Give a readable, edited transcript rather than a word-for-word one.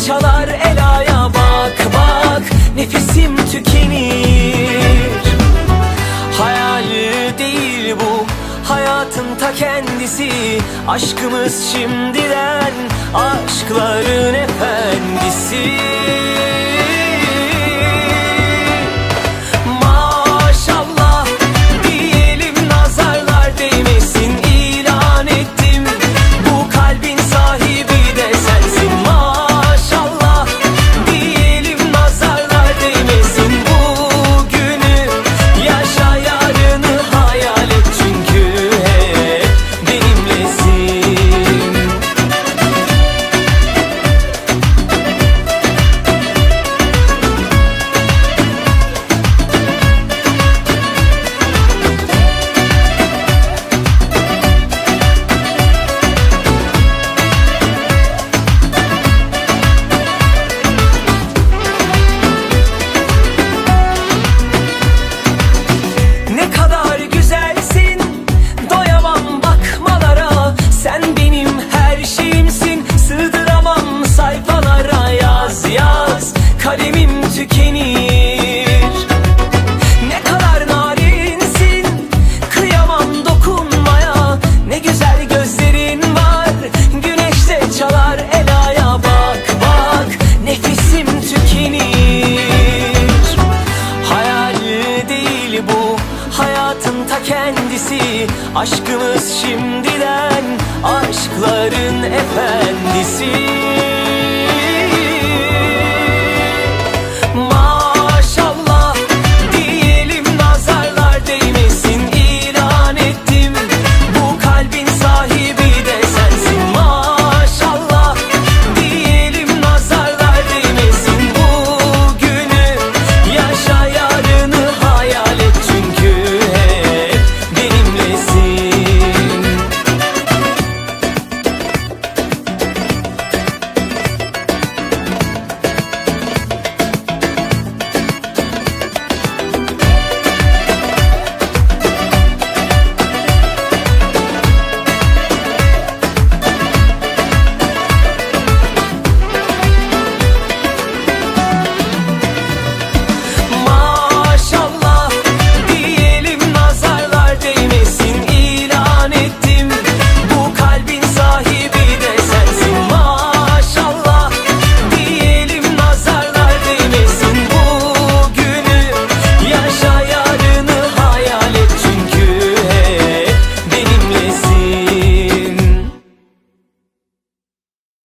çalar Ela'ya bak bak, nefesim tükenir. Hayal değil bu, hayatın ta kendisi. Aşkımız şimdiden, aşkların efendisi. Maşallah diyelim, nazarlar değmesin. İlan ettim, bu kalbin sahibi de sensin. Maşallah diyelim, nazarlar değmesin. Bugünü yaşa, yarını hayal et, çünkü hep benimlesin. Ne kadar güzelsin, doyamam bakmalara. Sen benim her şeyimsin, sığdıramam sayfalara. Yaz yaz, kalemim tükenir. Ne kadar narinsin, kıyamam dokunmaya. Ne güzel gözlerin var, güneşte çalar Ela'ya bak bak, nefesim tükenir. Hayal değil bu, hayatın ta kendisi. Aşkımız şimdi